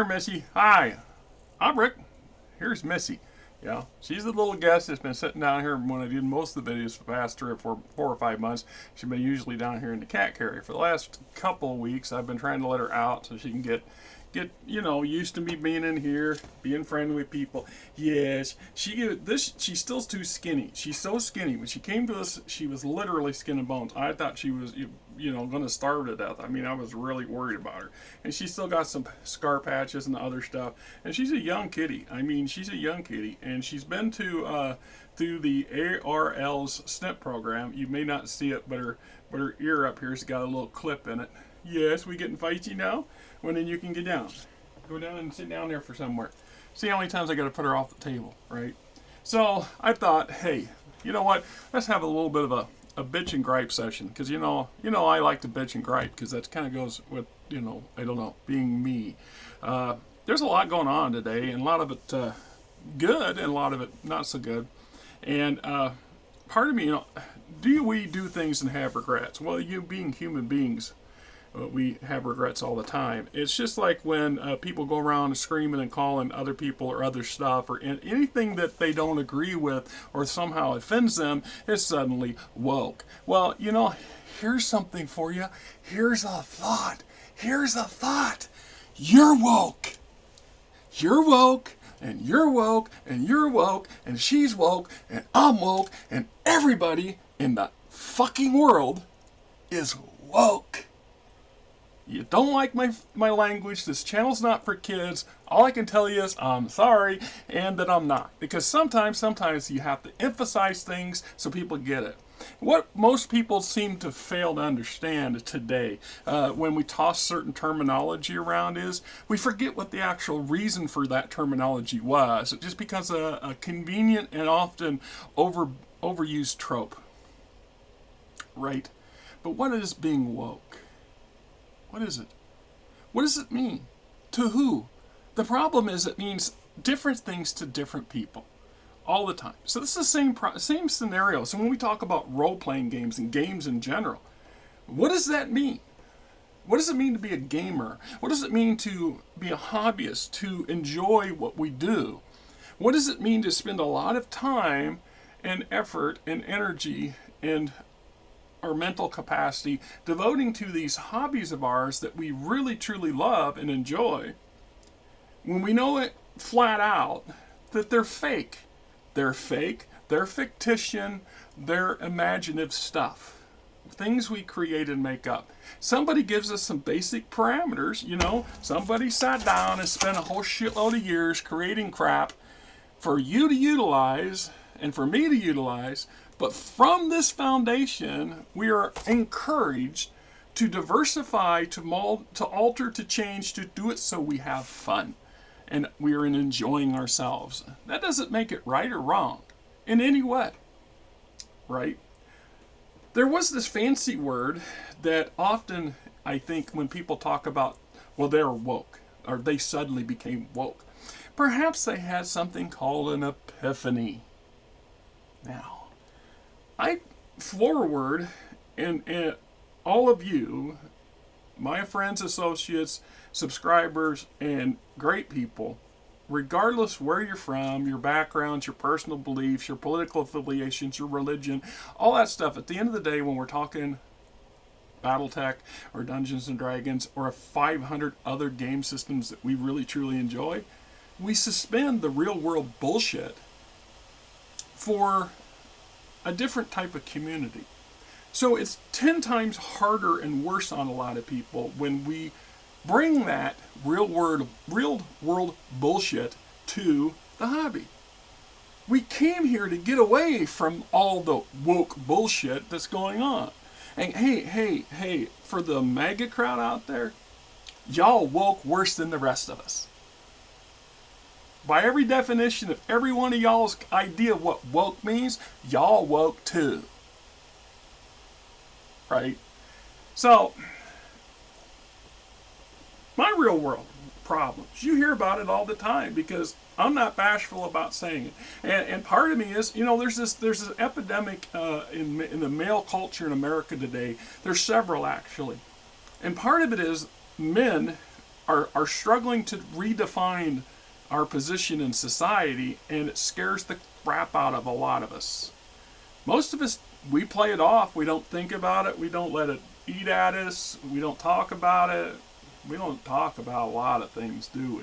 there, Missy. Hi. I'm Rick. Here's Missy. Yeah, she's the little guest that's been sitting down here when I did most of the videos for the past 4 or 5 months. She's been usually down here in the cat carrier. For the last couple of weeks, I've been trying to let her out so she can get used to me being in here, being friendly with people. Yes, she's still too skinny. She's so skinny. When she came to us, she was literally skin and bones. I thought she was, going to starve to death. I mean, I was really worried about her. And she's still got some scar patches and other stuff. And she's a young kitty. I mean, she's a young kitty. And she's been through the ARL's SNP program. You may not see it, but her ear up here's got a little clip in it. Yes, we getting feisty now? Well, then you can get down. Go down and sit down there for somewhere. See how many times I got to put her off the table, right? So I thought, hey, you know what? Let's have a little bit of a bitch and gripe session, because I like to bitch and gripe, because that kind of goes with I don't know, being me. There's a lot going on today, and a lot of it good, and a lot of it not so good. And part of me, do we do things and have regrets? Well, being human beings, we have regrets all the time. It's just like when people go around screaming and calling other people or other stuff or anything that they don't agree with or somehow offends them is suddenly woke. Well, here's something for you. Here's a thought. You're woke. You're woke. And you're woke. And you're woke. And she's woke. And I'm woke. And everybody in the fucking world is woke. You don't like my language, this channel's not for kids. All I can tell you is I'm sorry, and that I'm not. Because sometimes you have to emphasize things so people get it. What most people seem to fail to understand today when we toss certain terminology around is we forget what the actual reason for that terminology was. It just becomes a convenient and often overused trope. Right? But what is being woke? What is it? What does it mean? To who? The problem is it means different things to different people all the time. So this is the same scenario. So when we talk about role-playing games and games in general, what does that mean? What does it mean to be a gamer? What does it mean to be a hobbyist, to enjoy what we do? What does it mean to spend a lot of time and effort and energy and our mental capacity devoting to these hobbies of ours that we really truly love and enjoy, when we know it flat out that they're fake? They're fake, they're fictitious, they're imaginative stuff. Things we create and make up. Somebody gives us some basic parameters, somebody sat down and spent a whole shitload of years creating crap for you to utilize and for me to utilize. But from this foundation, we are encouraged to diversify, to mold, to alter, to change, to do it so we have fun. And we are enjoying ourselves. That doesn't make it right or wrong in any way. Right? There was this fancy word that often, I think, when people talk about, well, they're woke, or they suddenly became woke. Perhaps they had something called an epiphany. Now, I forward, and all of you, my friends, associates, subscribers, and great people, regardless where you're from, your backgrounds, your personal beliefs, your political affiliations, your religion, all that stuff, at the end of the day, when we're talking Battletech or Dungeons and Dragons or 500 other game systems that we really truly enjoy, we suspend the real world bullshit for a different type of community. So it's 10 times harder and worse on a lot of people when we bring that real world bullshit to the hobby. We came here to get away from all the woke bullshit that's going on. And hey, for the MAGA crowd out there, y'all woke worse than the rest of us. By every definition of every one of y'all's idea of what woke means, y'all woke too. Right? So, my real world problems, you hear about it all the time because I'm not bashful about saying it. And part of me is, there's this epidemic in the male culture in America today. There's several actually. And part of it is men are struggling to redefine our position in society, and it scares the crap out of a lot of us. Most of us, we play it off. We don't think about it. We don't let it eat at us. We don't talk about it. We don't talk about a lot of things, do we?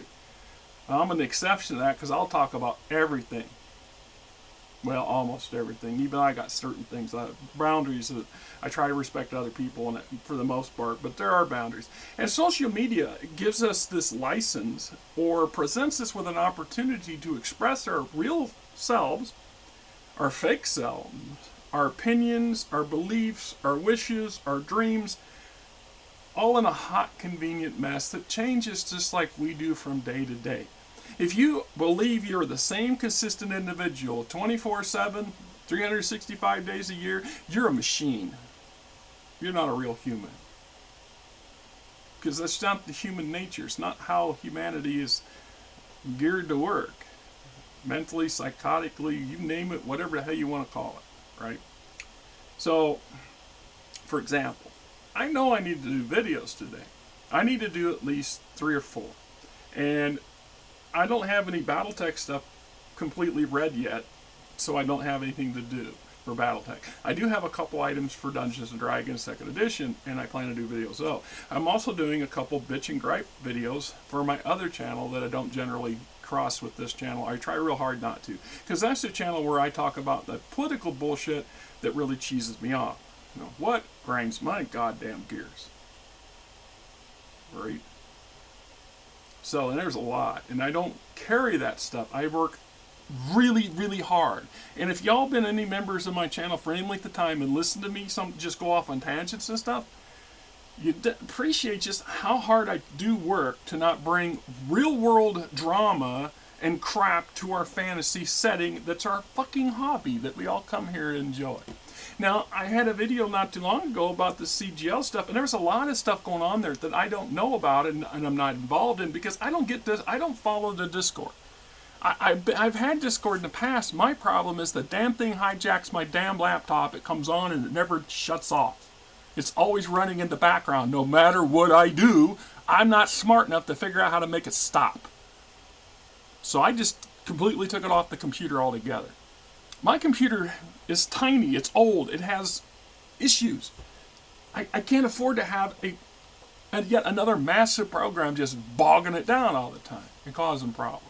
I'm an exception to that because I'll talk about everything. Well, almost everything. Even I got certain things, boundaries that I try to respect other people and for the most part, but there are boundaries. And social media gives us this license or presents us with an opportunity to express our real selves, our fake selves, our opinions, our beliefs, our wishes, our dreams, all in a hot, convenient mess that changes just like we do from day to day. If you believe you're the same consistent individual 24/7, 365 days a year, you're a machine. You're not a real human. Because that's not the human nature. It's not how humanity is geared to work. Mentally, psychotically, you name it, whatever the hell you want to call it, right? So, for example, I know I need to do videos today. I need to do at least 3 or 4. And I don't have any Battletech stuff completely read yet, so I don't have anything to do for Battletech. I do have a couple items for Dungeons & Dragons 2nd Edition, and I plan to do videos though. I'm also doing a couple bitch and gripe videos for my other channel that I don't generally cross with this channel. I try real hard not to, because that's the channel where I talk about the political bullshit that really cheeses me off. You know, what grinds my goddamn gears? Right? So, and there's a lot, and I don't carry that stuff. I work really, really hard. And if y'all been any members of my channel for any length of time and listen to me just go off on tangents and stuff, you appreciate just how hard I do work to not bring real world drama and crap to our fantasy setting that's our fucking hobby that we all come here to enjoy. Now, I had a video not too long ago about the CGL stuff, and there's a lot of stuff going on there that I don't know about and I'm not involved in because I don't get this. I don't follow the Discord. I've had Discord in the past. My problem is the damn thing hijacks my damn laptop. It comes on and it never shuts off. It's always running in the background. No matter what I do, I'm not smart enough to figure out how to make it stop. So I just completely took it off the computer altogether. My computer is tiny, it's old, it has issues. I can't afford to have yet another massive program just bogging it down all the time and causing problems.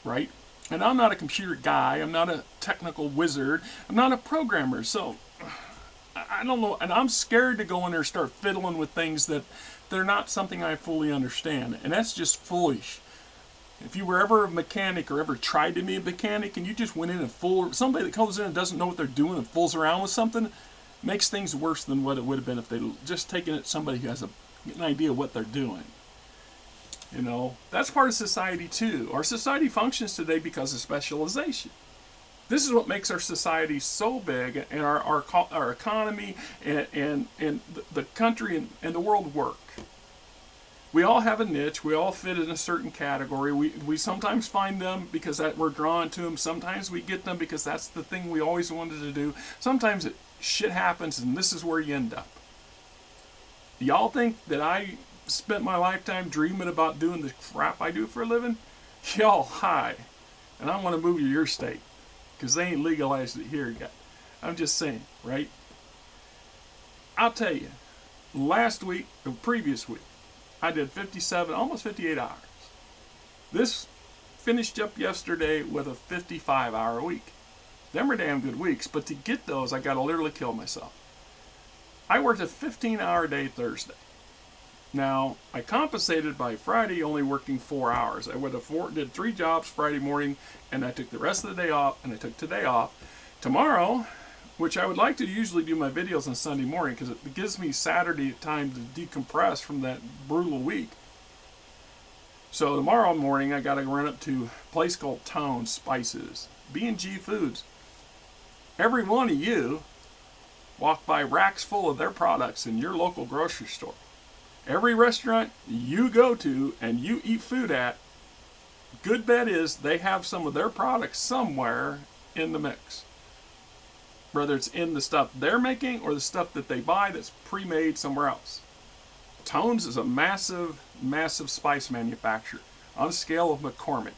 Right? And I'm not a computer guy, I'm not a technical wizard, I'm not a programmer, so I don't know, and I'm scared to go in there and start fiddling with things that they're not something I fully understand, and that's just foolish. If you were ever a mechanic or ever tried to be a mechanic and you just went in and somebody that comes in and doesn't know what they're doing and fools around with something, makes things worse than what it would have been if they just taken it somebody who has an idea of what they're doing. You know, that's part of society too. Our society functions today because of specialization. This is what makes our society so big and our economy and the country and the world work. We all have a niche. We all fit in a certain category. We sometimes find them because we're drawn to them. Sometimes we get them because that's the thing we always wanted to do. Sometimes shit happens and this is where you end up. Y'all think that I spent my lifetime dreaming about doing the crap I do for a living? Y'all high. And I want to move to your state because they ain't legalized it here yet. I'm just saying, right? I'll tell you, last week, or previous week, I did 57, almost 58 hours. This finished up yesterday with a 55-hour week. Them are damn good weeks, but to get those, I got to literally kill myself. I worked a 15-hour day Thursday. Now, I compensated by Friday only working 4 hours. I did 3 jobs Friday morning, and I took the rest of the day off, and I took today off. Tomorrow, which I would like to usually do my videos on Sunday morning because it gives me Saturday time to decompress from that brutal week. So tomorrow morning I got to run up to a place called Tone Spices, B&G Foods. Every one of you walk by racks full of their products in your local grocery store. Every restaurant you go to and you eat food at, good bet is they have some of their products somewhere in the mix. Whether it's in the stuff they're making or the stuff that they buy that's pre-made somewhere else. Tones is a massive, massive spice manufacturer on a scale of McCormick.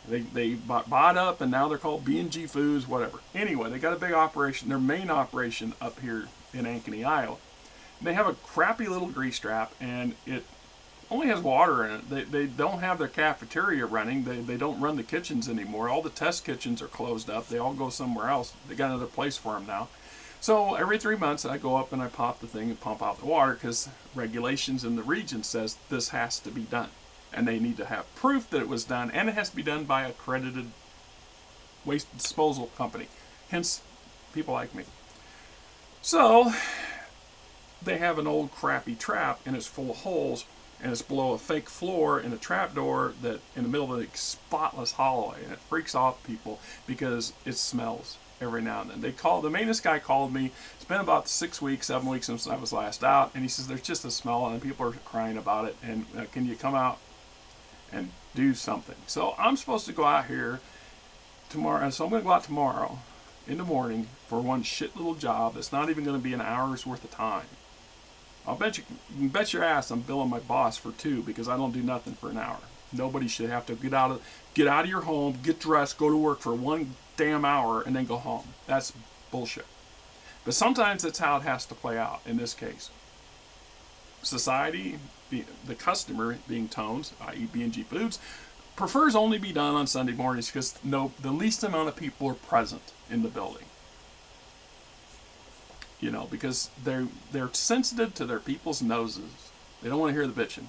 They bought up, and now they're called B&G Foods, whatever. Anyway, they got a big operation, their main operation up here in Ankeny, Iowa. They have a crappy little grease trap, and it only has water in it. They don't have their cafeteria running. They don't run the kitchens anymore. All the test kitchens are closed up. They all go somewhere else. They got another place for them now. So every 3 months, I go up and I pop the thing and pump out the water, because regulations in the region says this has to be done. And they need to have proof that it was done, and it has to be done by an accredited waste disposal company. Hence, people like me. So they have an old crappy trap, and it's full of holes, and it's below a fake floor and a trap door that in the middle of a spotless hallway, and it freaks off people because it smells every now and then. The maintenance guy called me. It's been about 6 weeks, 7 weeks since I was last out, and he says there's just a smell, and people are crying about it, and can you come out and do something? So I'm supposed to go out here tomorrow, so I'm going to go out tomorrow in the morning for one shit little job that's not even going to be an hour's worth of time. I'll bet you can bet your ass I'm billing my boss for 2, because I don't do nothing for an hour. Nobody should have to get out of your home, get dressed, go to work for 1 damn hour, and then go home. That's bullshit. But sometimes that's how it has to play out in this case. Society, the customer being Tones, i.e. B&G Foods, prefers only be done on Sunday mornings because the least amount of people are present in the building. You know, because they're sensitive to their people's noses. They don't want to hear the bitching,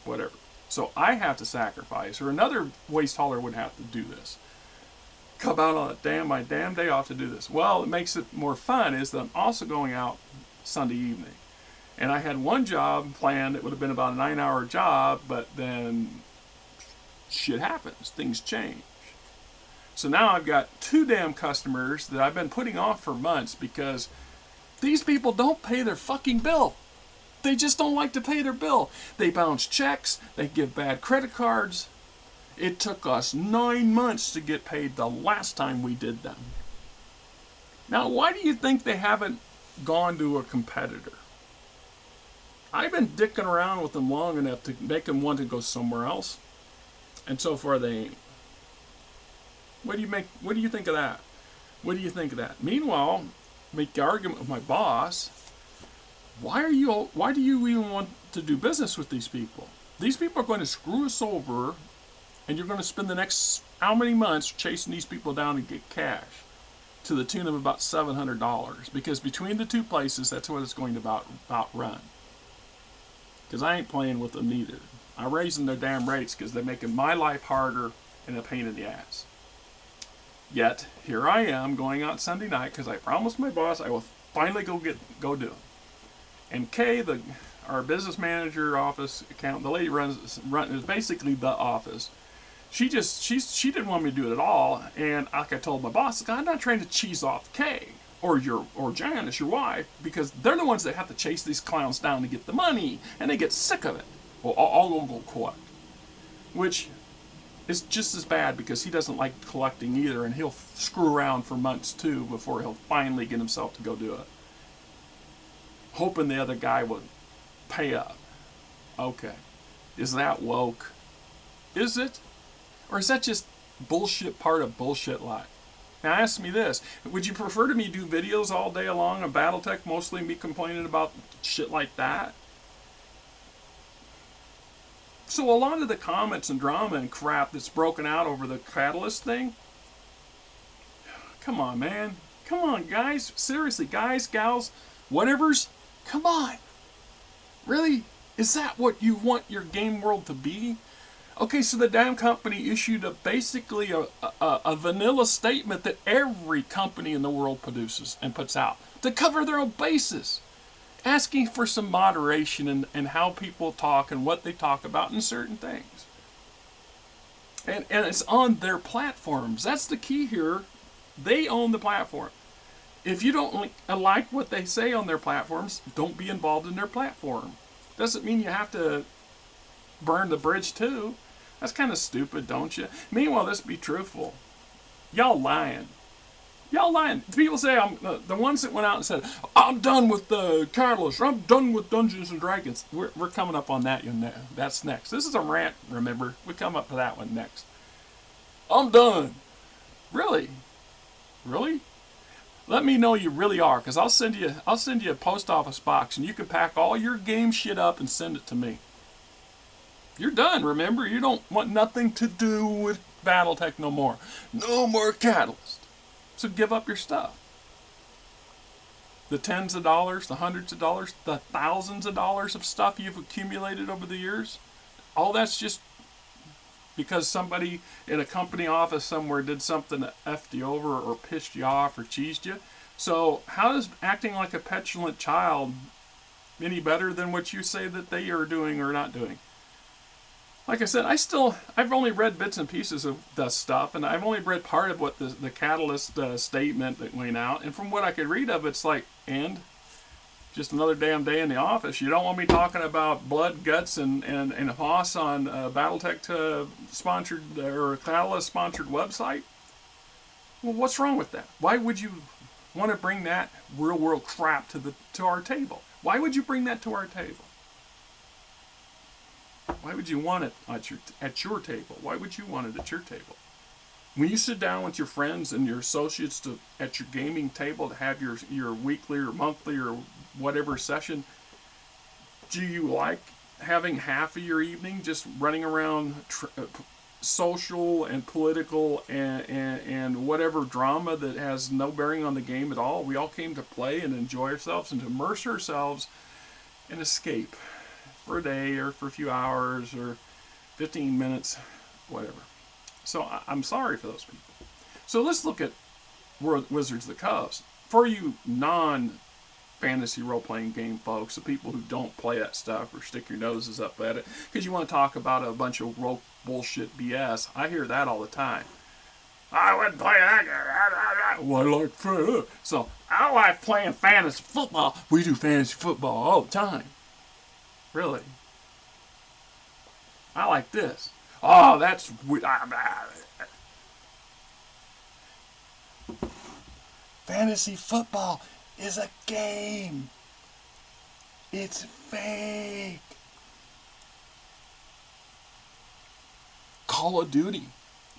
whatever. So I have to sacrifice, or another waste hauler would have to do this. Come out on my damn day off to do this. Well, it makes it more fun is that I'm also going out Sunday evening. And I had one job planned that would have been about a 9-hour job, but then shit happens. Things change. So now I've got 2 damn customers that I've been putting off for months because these people don't pay their fucking bill. They just don't like to pay their bill. They bounce checks. They give bad credit cards. It took us 9 months to get paid the last time we did them. Now, why do you think they haven't gone to a competitor? I've been dicking around with them long enough to make them want to go somewhere else. And so far they ain't. What do you think of that? What do you think of that? Meanwhile, make the argument with my boss. Why do you even want to do business with these people? These people are going to screw us over, and you're going to spend the next how many months chasing these people down to get cash to the tune of about $700, because between the 2 places, that's what it's going to about run. Because I ain't playing with them neither. I'm raising their damn rates because they're making my life harder and a pain in the ass. Yet, here I am going out Sunday night because I promised my boss I will finally go do it. And Kay, our business manager office account, the lady runs is basically the office. She didn't want me to do it at all, and like I told my boss, I'm not trying to cheese off Kay or Janice, your wife, because they're the ones that have to chase these clowns down to get the money, and they get sick of it. Well, I'll go collect, which is just as bad because he doesn't like collecting either, and he'll screw around for months too before he'll finally get himself to go do it, hoping the other guy would pay up. Okay, is that woke? Is it? Or is that just bullshit part of bullshit life? Now ask me this, would you prefer to me do videos all day long on Battletech, mostly me complaining about shit like that? So a lot of the comments and drama and crap that's broken out over the Catalyst thing, come on, man. Come on, guys. Seriously, guys, gals, whatevers, come on. Really? Is that what you want your game world to be? Okay, so the damn company issued basically a vanilla statement that every company in the world produces and puts out to cover their own bases, asking for some moderation in how people talk and what they talk about in certain things. And it's on their platforms. That's the key here. They own the platform. If you don't like what they say on their platforms, don't be involved in their platform. Doesn't mean you have to burn the bridge too. That's kind of stupid, don't you? Meanwhile, let's be truthful. Y'all lying. Y'all lying. People say I'm the ones that went out and said I'm done with the Catalyst. I'm done with Dungeons and Dragons. We're coming up on that. That's next. This is a rant. Remember, we come up to that one next. I'm done. Really, really. Let me know you really are, because I'll send you a post office box, and you can pack all your game shit up and send it to me. You're done. Remember, you don't want nothing to do with BattleTech no more. No more Catalyst. So give up your stuff. The tens of dollars, the hundreds of dollars, the thousands of dollars of stuff you've accumulated over the years, all that's just because somebody in a company office somewhere did something that effed you over or pissed you off or cheesed you. So how is acting like a petulant child any better than what you say that they are doing or not doing? Like I said, I've only read bits and pieces of the stuff, and I've only read part of what the Catalyst statement that went out, and from what I could read of, it's like, and just another damn day in the office. You don't want me talking about blood, guts, and Hoss on BattleTech sponsored or Catalyst sponsored website? Well, what's wrong with that? Why would you want to bring that real world crap to our table? Why would you bring that to our table? Why would you want it at your table? Why would you want it at your table? When you sit down with your friends and your associates at your gaming table to have your weekly or monthly or whatever session, do you like having half of your evening just running around social and political and whatever drama that has no bearing on the game at all? We all came to play and enjoy ourselves and to immerse ourselves and escape for a day or for a few hours or 15 minutes, whatever. So I'm sorry for those people. So let's look at Wizards of the Coast. For you non-fantasy role-playing game folks, the people who don't play that stuff or stick your noses up at it because you want to talk about a bunch of rope bullshit BS, I hear that all the time. I wouldn't play that. Well, I like so I don't like playing fantasy football. We do fantasy football all the time. Really? I like this. Oh, that's fantasy football is a game. It's fake. Call of Duty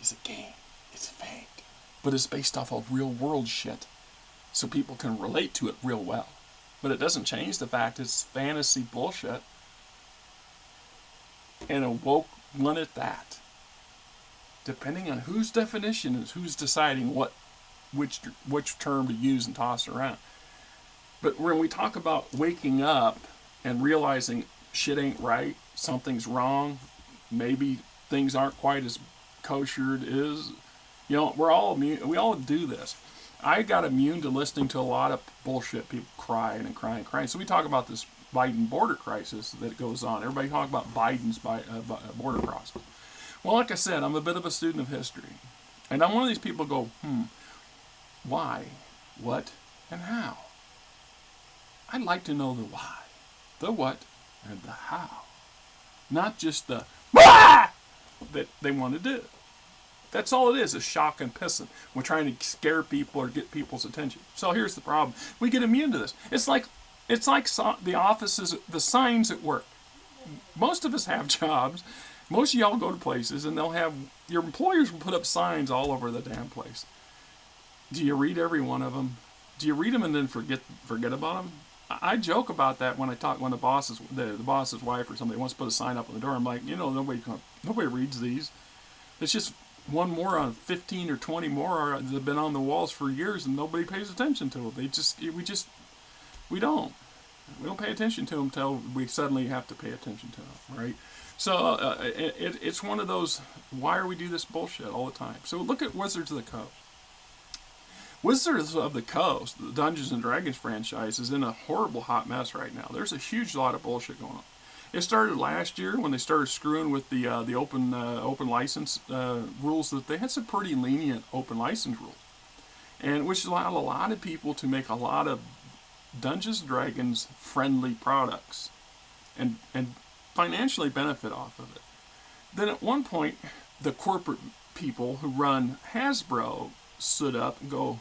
is a game. It's fake. But it's based off of real world shit. So people can relate to it real well. But it doesn't change the fact it's fantasy bullshit. And a woke one at that. Depending on whose definition is who's deciding which term to use and toss around. But when we talk about waking up and realizing shit ain't right, something's wrong, maybe things aren't quite as kosher as it is, we all do this. I got immune to listening to a lot of bullshit, people crying and crying and crying. So we talk about this Biden border crisis that goes on. Everybody talk about Biden's border crossing. Well, like I said, I'm a bit of a student of history. And I'm one of these people who go, why, what, and how? I'd like to know the why, the what, and the how. Not just the that they want to do. That's all it is shock and pissing. We're trying to scare people or get people's attention. So here's the problem. We get immune to this. It's like the offices, the signs at work. Most of us have jobs. Most of y'all go to places and your employers will put up signs all over the damn place. Do you read every one of them? Do you read them and then forget about them? I joke about that when the boss's wife or somebody wants to put a sign up on the door. I'm like, nobody reads these. It's just one more on 15 or 20 more that have been on the walls for years and nobody pays attention to them. We don't pay attention to them until we suddenly have to pay attention to them, right? So it's one of those, why are we do this bullshit all the time? So look at Wizards of the Coast. Wizards of the Coast, the Dungeons and Dragons franchise, is in a horrible hot mess right now. There's a huge lot of bullshit going on. It started last year when they started screwing with the open license rules. That they had some pretty lenient open license rules, and which allowed a lot of people to make a lot of Dungeons and Dragons friendly products, and financially benefit off of it. Then at one point, the corporate people who run Hasbro stood up and go,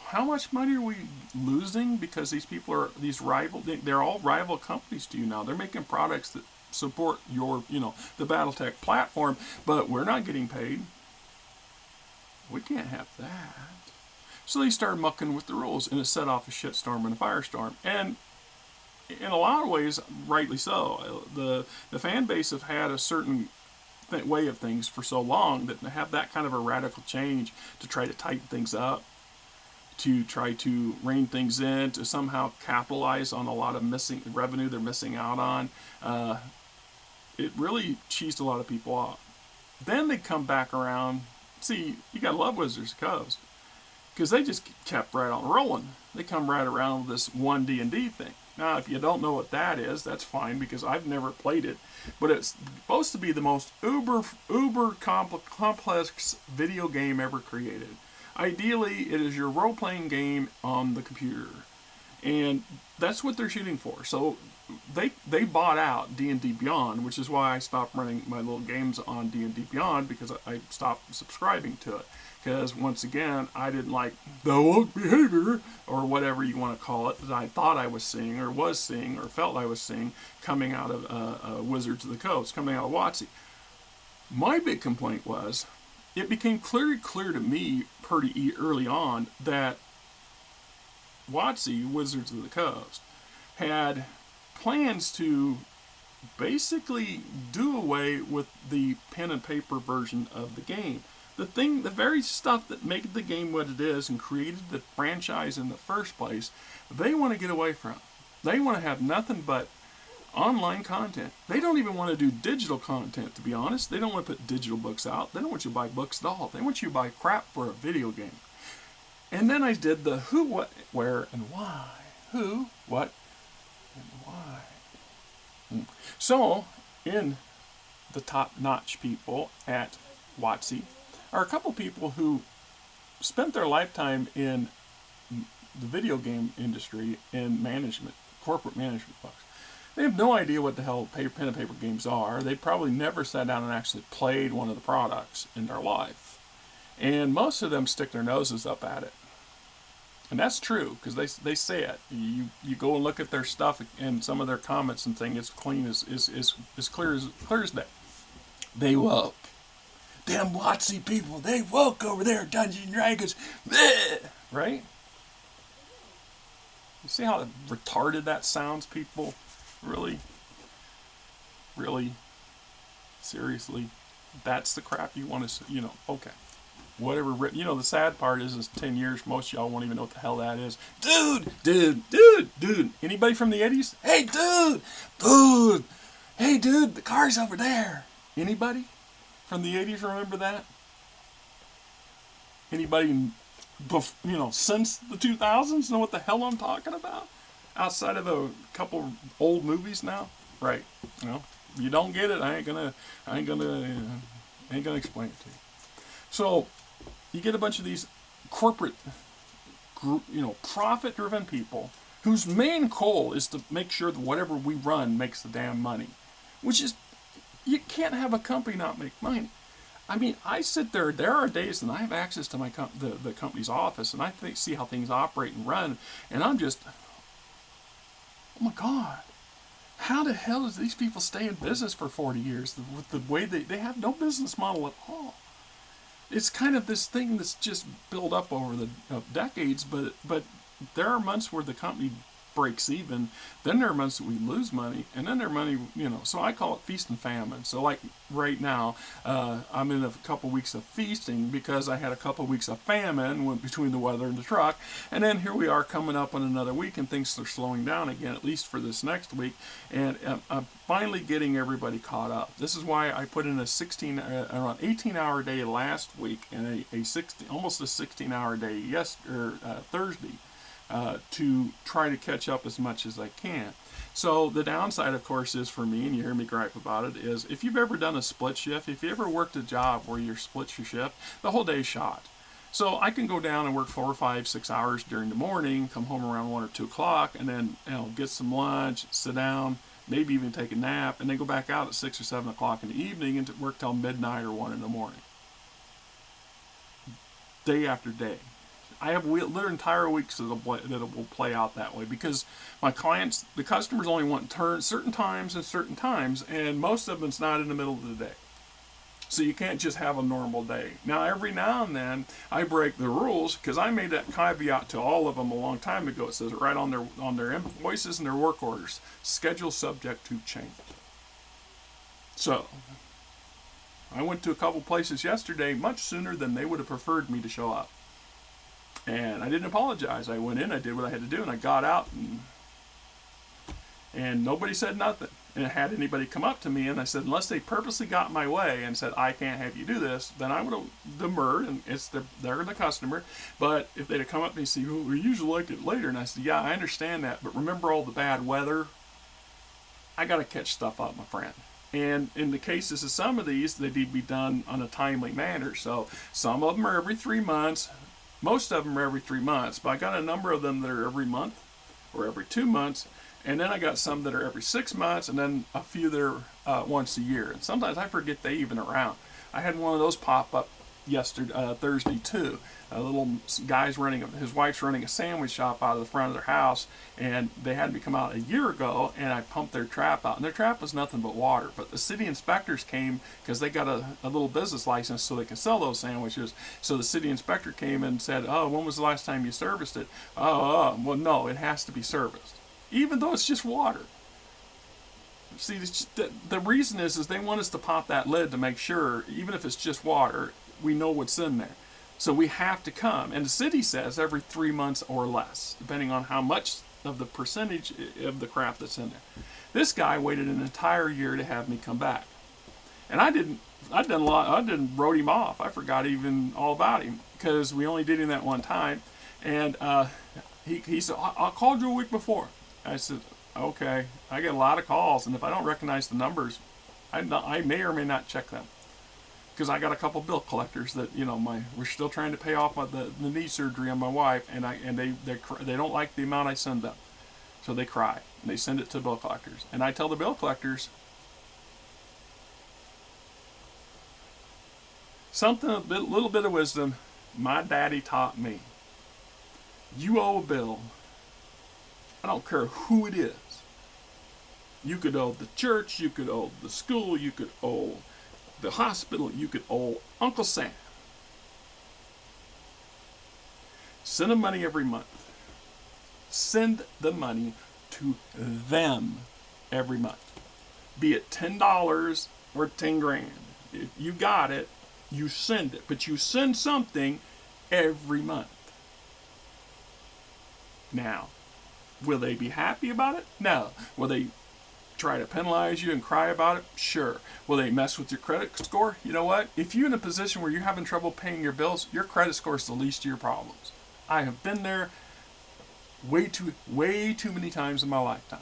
how much money are we losing because these people are these rival? They're all rival companies to you now. They're making products that support your, the BattleTech platform, but we're not getting paid. We can't have that. So they started mucking with the rules, and it set off a shitstorm and a firestorm. And in a lot of ways, rightly so. The fan base have had a certain way of things for so long that to have that kind of a radical change to try to tighten things up, to try to rein things in, to somehow capitalize on a lot of missing revenue they're missing out on, it really cheesed a lot of people off. Then they come back around. See, you gotta love Wizards of the Coast because they just kept right on rolling. They come right around with this one D&D thing. Now, if you don't know what that is, that's fine because I've never played it. But it's supposed to be the most uber complex video game ever created. Ideally, it is your role-playing game on the computer, and that's what they're shooting for. So they bought out D&D Beyond, which is why I stopped running my little games on D&D Beyond, because I stopped subscribing to it. Because once again, I didn't like the woke behavior, or whatever you want to call it, that I thought I was seeing, or was seeing, or felt I was seeing, coming out of Wizards of the Coast, coming out of WotC. My big complaint was, it became clear to me pretty early on that WotC, Wizards of the Coast, had plans to basically do away with the pen and paper version of the game. The very stuff that made the game what it is and created the franchise in the first place, they want to get away from. They want to have nothing but online content. They don't even want to do digital content, to be honest. They don't want to put digital books out. They don't want you to buy books at all. They want you to buy crap for a video game. And then I did the who, what, where, and why. Who, what, and why. So, in the top-notch people at WotC are a couple people who spent their lifetime in the video game industry in management, corporate management folks. They have no idea what the hell pen and paper games are. They probably never sat down and actually played one of the products in their life. And most of them stick their noses up at it. And that's true, because they say it. You go and look at their stuff and some of their comments and things, it's clean as clear as day. They woke. Damn WotC people, they woke over there, Dungeons and Dragons. Bleh! Right? You see how retarded that sounds, people? Really? Really? Seriously? That's the crap you want to, okay. Whatever, the sad part is 10 years, most of y'all won't even know what the hell that is. Dude. Anybody from the 80s? Hey, dude. Hey, dude, the car's over there. Anybody from the 80s remember that? Anybody, since the 2000s know what the hell I'm talking about? Outside of a couple old movies now? Right. You don't get it, I ain't gonna explain it to you. So, you get a bunch of these corporate, profit-driven people whose main goal is to make sure that whatever we run makes the damn money. Which is, you can't have a company not make money. I mean, I sit there are days and I have access to my the company's office, and I see how things operate and run, and I'm just, oh my God. How the hell does these people stay in business for 40 years with the way they have no business model at all? It's kind of this thing that's just built up over the decades, but there are months where the company breaks even, then there are months that we lose money, and then there are money, so I call it feast and famine. So like right now, I'm in a couple weeks of feasting because I had a couple weeks of famine between the weather and the truck, and then here we are coming up on another week and things are slowing down again, at least for this next week, and I'm finally getting everybody caught up. This is why I put in around 18-hour day last week and almost a 16-hour day Thursday. To try to catch up as much as I can. So the downside, of course, is for me, and you hear me gripe about it, is if you've ever done a split shift, if you ever worked a job where you split your shift, the whole day's shot. So I can go down and work 4 or 5, 6 hours during the morning, come home around 1 or 2 o'clock, and then get some lunch, sit down, maybe even take a nap, and then go back out at 6 or 7 o'clock in the evening and work till midnight or 1 in the morning. Day after day. I have entire weeks that it will play out that way, because my clients, the customers only want turns certain times and certain times, and most of them it's not in the middle of the day. So you can't just have a normal day. Now, every now and then, I break the rules, because I made that caveat to all of them a long time ago. It says it right on their invoices and their work orders. Schedule subject to change. So, I went to a couple places yesterday much sooner than they would have preferred me to show up. And I didn't apologize. I went in, I did what I had to do, and I got out, and nobody said nothing. And had anybody come up to me, and I said, unless they purposely got in my way and said, I can't have you do this, then I would have demurred, and they're the customer. But if they'd have come up to me and said, well, we usually like it later, and I said, yeah, I understand that, but remember all the bad weather? I got to catch stuff up, my friend. And in the cases of some of these, they need to be done on a timely manner. So some of them are every 3 months. Most of them are every 3 months. But I got a number of them that are every month or every 2 months. And then I got some that are every 6 months, and then a few that are once a year. And sometimes I forget they even around. I had one of those pop up Thursday too. A little guy's his wife's running a sandwich shop out of the front of their house, and they had me come out a year ago, and I pumped their trap out, and their trap was nothing but water. But the city inspectors came, because they got a little business license so they can sell those sandwiches. So the city inspector came and said, oh, when was the last time you serviced it? Well, no, it has to be serviced, even though it's just water. See, the reason is they want us to pop that lid to make sure, even if it's just water, we know what's in there. So we have to come. And the city says every 3 months or less, depending on how much of the percentage of the crap that's in there. This guy waited an entire year to have me come back. And I wrote him off. I forgot even all about him, because we only did him that one time. And he said, I called you a week before. I said, okay, I get a lot of calls, and if I don't recognize the numbers, I may or may not check them. Because I got a couple bill collectors that, we're still trying to pay off the knee surgery on my wife, and they don't like the amount I send them. So they cry, and they send it to bill collectors. And I tell the bill collectors, little bit of wisdom my daddy taught me. You owe a bill, I don't care who it is. You could owe the church, you could owe the school, you could owe the hospital, you could owe Uncle Sam. Send them money every month. Send the money to them every month. Be it $10 or 10 grand. If you got it, you send it. But you send something every month. Now, will they be happy about it? No. Will they try to penalize you and cry about it? Sure. Will they mess with your credit score? You know what? If you're in a position where you're having trouble paying your bills, your credit score is the least of your problems. I have been there way too many times in my lifetime.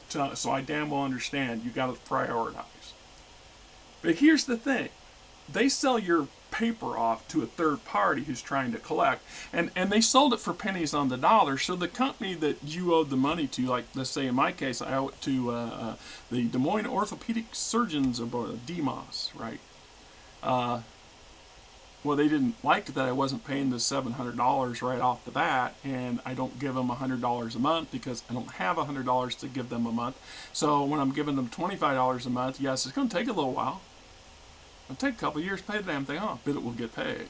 So I damn well understand you got to prioritize. But here's the thing. They sell your paper off to a third party who's trying to collect, and they sold it for pennies on the dollar. So the company that you owed the money to, like let's say in my case, I owe it to the Des Moines Orthopedic Surgeons Board, DMOS, right? Well, they didn't like that I wasn't paying the $700 right off the bat, and I don't give them $100 a month because I don't have $100 to give them a month. So when I'm giving them $25 a month, yes, it's going to take a little while. It'll take a couple of years to pay the damn thing off, but it will get paid.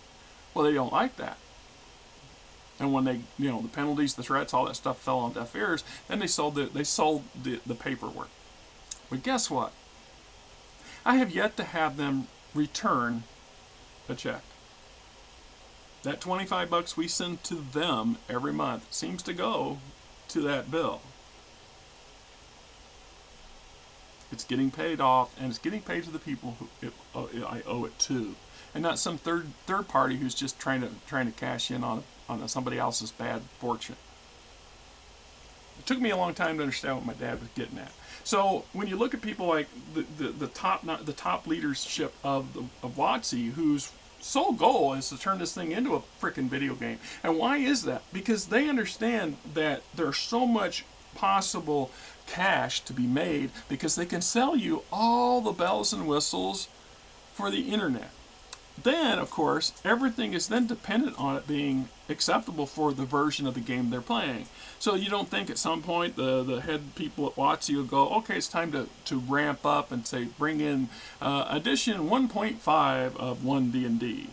Well, they don't like that. And when they, the penalties, the threats, all that stuff fell on deaf ears, then they sold the paperwork. But guess what? I have yet to have them return a check. That $25 we send to them every month seems to go to that bill. It's getting paid off, and it's getting paid to the people who I owe it to, and not some third party who's just trying to cash in on somebody else's bad fortune. It took me a long time to understand what my dad was getting at. So when you look at people like the top leadership of WotC, whose sole goal is to turn this thing into a freaking video game, and why is that? Because they understand that there's so much possible cash to be made because they can sell you all the bells and whistles for the internet. then, of course, everything is then dependent on it being acceptable for the version of the game they're playing. So you don't think at some point the head people at WotC will go, okay, it's time to ramp up and say, bring in edition 1.5 of 1D&D.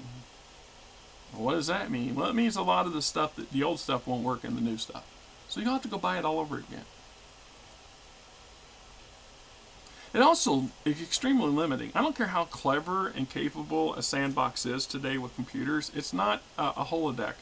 What does that mean? Well, it means a lot of the stuff, the old stuff won't work in the new stuff. So you'll have to go buy it all over again. It also is extremely limiting. I don't care how clever and capable a sandbox is today with computers. It's not a holodeck.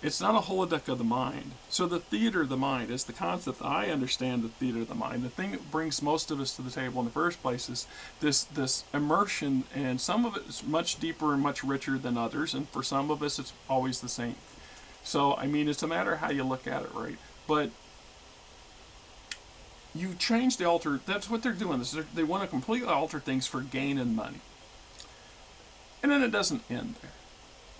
It's not a holodeck of the mind. So the theater of the mind is the concept. I understand the theater of the mind. The thing that brings most of us to the table in the first place is this immersion, and some of it is much deeper and much richer than others, and for some of us it's always the same. So, I mean, it's a matter of how you look at it, right? But you change the alter. That's what they're doing. They want to completely alter things for gain and money. And then it doesn't end there.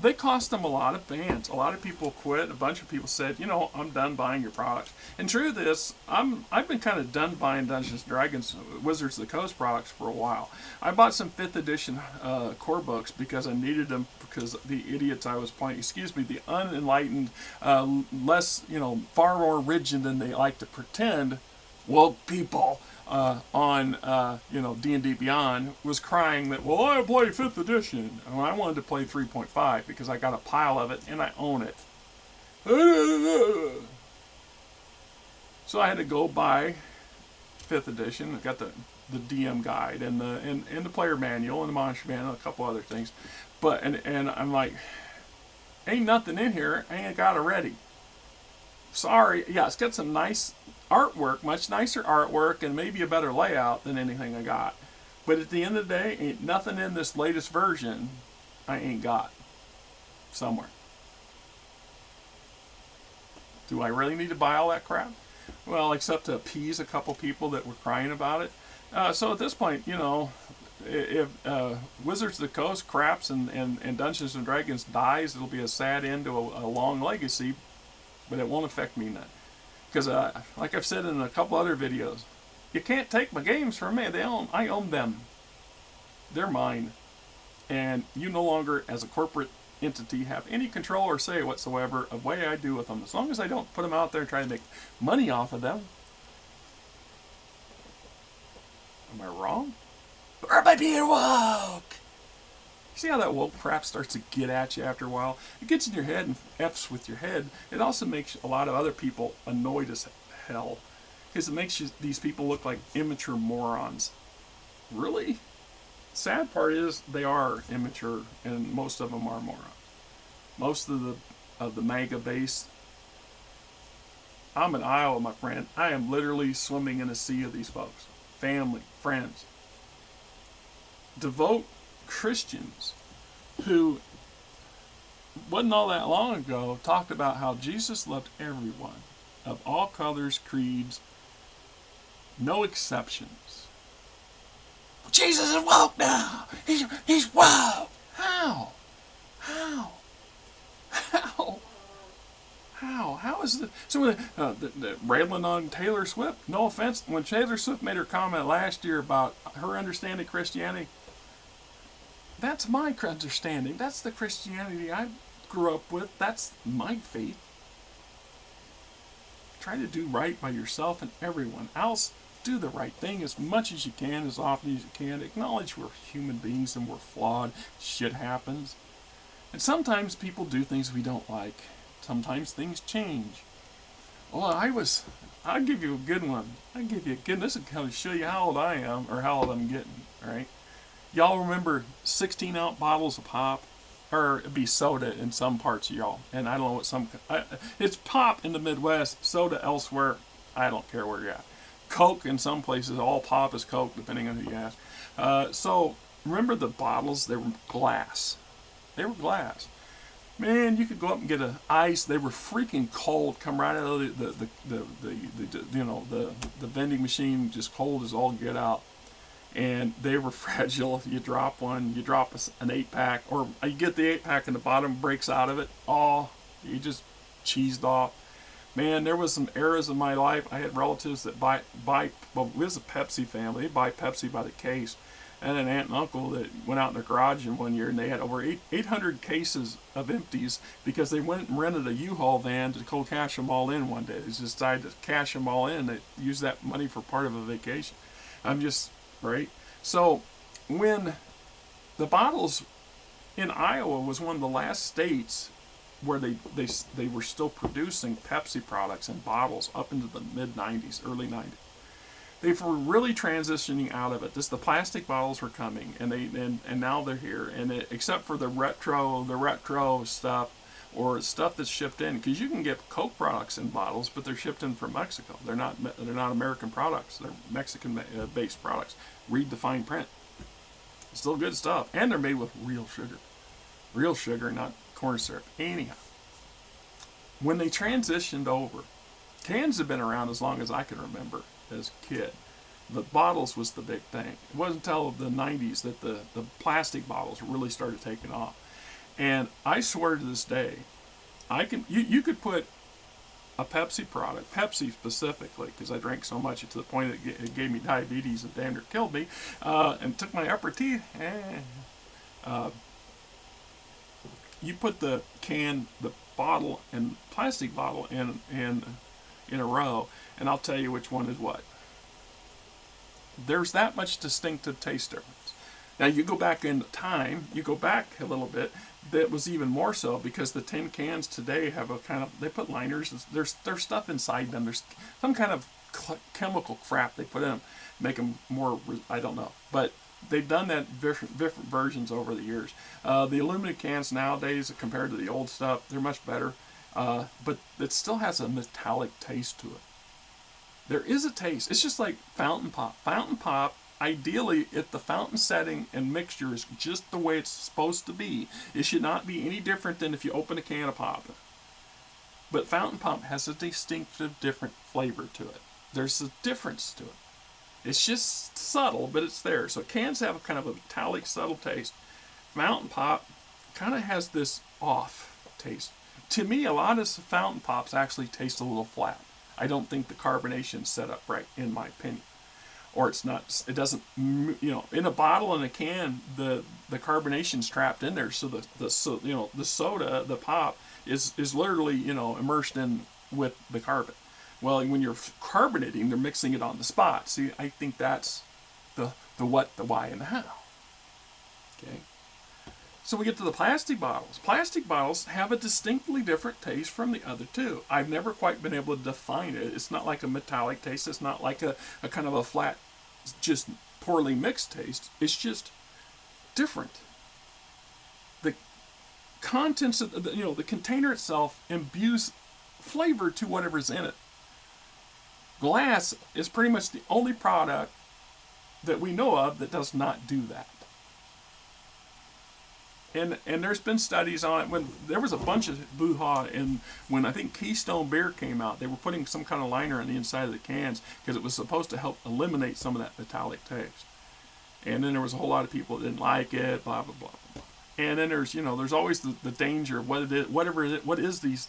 They cost them a lot of fans. A lot of people quit. A bunch of people said, you know, I'm done buying your products. And truth is, I've been kind of done buying Dungeons & Dragons, Wizards of the Coast products for a while. I bought some 5th edition core books because I needed them because the idiots I was playing, the unenlightened, less, far more rigid than they like to pretend, woke people on D&D Beyond was crying that, well, I play 5th edition, and I wanted to play 3.5 because I got a pile of it and I own it. So I had to go buy 5th edition. I got the DM guide and the player manual and the monster manual and a couple other things. But and I'm like, ain't nothing in here. I ain't got it ready. Sorry. Yeah, it's got some nice artwork, much nicer artwork, and maybe a better layout than anything I got. But at the end of the day, ain't nothing in this latest version I ain't got somewhere. Do I really need to buy all that crap? Well, except to appease a couple people that were crying about it. So at this point, if Wizards of the Coast craps and Dungeons and Dragons dies, it'll be a sad end to a long legacy, but it won't affect me none. Because, like I've said in a couple other videos, you can't take my games from me. I own them. They're mine. And you no longer, as a corporate entity, have any control or say whatsoever of what I do with them. As long as I don't put them out there and try to make money off of them. Am I wrong? Or am I being woke? See how that woke crap starts to get at you after a while? It gets in your head and F's with your head. It also makes a lot of other people annoyed as hell. Because it makes these people look like immature morons. Really? Sad part is they are immature, and most of them are morons. Most of the mega base. I'm in Iowa, my friend. I am literally swimming in a sea of these folks. Family, friends. Devout Christians who wasn't all that long ago talked about how Jesus loved everyone of all colors, creeds, no exceptions. Jesus is woke now. He's woke. How? How is the so the railing on Taylor Swift? No offense, when Taylor Swift made her comment last year about her understanding Christianity, that's my understanding. That's the Christianity I grew up with. That's my faith. Try to do right by yourself and everyone else. Do the right thing as much as you can, as often as you can. Acknowledge we're human beings and we're flawed. Shit happens. And sometimes people do things we don't like. Sometimes things change. Well, I'll give you a good one. This will kind of show you how old I am, or how old I'm getting, right? Y'all remember 16-ounce bottles of pop? Or it'd be soda in some parts of y'all. And I don't know what it's pop in the Midwest, soda elsewhere. I don't care where you're at. Coke in some places, all pop is Coke, depending on who you ask. So, remember the bottles? They were glass. Man, you could go up and get ice. They were freaking cold. Come right out of the vending machine, just cold as all get out. And they were fragile. You drop one, you drop an 8-pack, or you get the 8-pack and the bottom breaks out of it. Oh, you just cheesed off. Man, there was some eras of my life. I had relatives that buy well, it was a Pepsi family. They buy Pepsi by the case. and an aunt and uncle that went out in their garage in one year, and they had over 800 cases of empties because they went and rented a U-Haul van to go cash them all in one day. They just decided to cash them all in. They used that money for part of a vacation. I'm just, right? So when the bottles in Iowa was one of the last states where they were still producing Pepsi products in bottles up into the mid 90s, early 90s. They were really transitioning out of it. The plastic bottles were coming, and now they're here. And except for the retro stuff, or stuff that's shipped in, because you can get Coke products in bottles, but they're shipped in from Mexico. They're not American products. They're Mexican-based products. Read the fine print. Still good stuff, and they're made with real sugar, not corn syrup. Anyhow, when they transitioned over, cans have been around as long as I can remember as a kid. The bottles was the big thing. It wasn't until the 90s that the plastic bottles really started taking off. And I swear to this day, you could put a Pepsi product, Pepsi specifically, because I drank so much to the point that it gave me diabetes and damn near killed me, and took my upper teeth. You put the bottle and plastic bottle in a row, and I'll tell you which one is what. There's that much distinctive taste difference. Now you go back in time, you go back a little bit, that was even more so because the tin cans today have a kind of, they put liners, there's stuff inside them, there's some kind of chemical crap they put in them, make them more, I don't know, but they've done that different versions over the years. The aluminum cans nowadays, compared to the old stuff, they're much better, but it still has a metallic taste to it. There is a taste. It's just like fountain pop. Fountain pop, ideally, if the fountain setting and mixture is just the way it's supposed to be, it should not be any different than if you open a can of pop. But fountain pop has a distinctive different flavor to it. There's a difference to it. It's just subtle, but it's there. So cans have a kind of a metallic, subtle taste. Fountain pop kind of has this off taste. To me, a lot of fountain pops actually taste a little flat. I don't think the carbonation's set up right, in my opinion. Or it's not, it doesn't, in a bottle and a can, the carbonation's trapped in there. So the soda, the pop, is literally, immersed in with the carbon. Well, when you're carbonating, they're mixing it on the spot. See, I think that's the what, the why, and the how. Okay. So we get to the plastic bottles. Plastic bottles have a distinctly different taste from the other two. I've never quite been able to define it. It's not like a metallic taste. It's not like a kind of a flat, just poorly mixed taste. It's just different. The contents of the container itself imbues flavor to whatever's in it. Glass is pretty much the only product that we know of that does not do that. And there's been studies on it. When there was a bunch of boo-ha, and when I think Keystone Beer came out, they were putting some kind of liner on the inside of the cans because it was supposed to help eliminate some of that metallic taste. And then there was a whole lot of people that didn't like it, blah blah blah blah. And then there's always the danger of what it is, whatever it is, what is these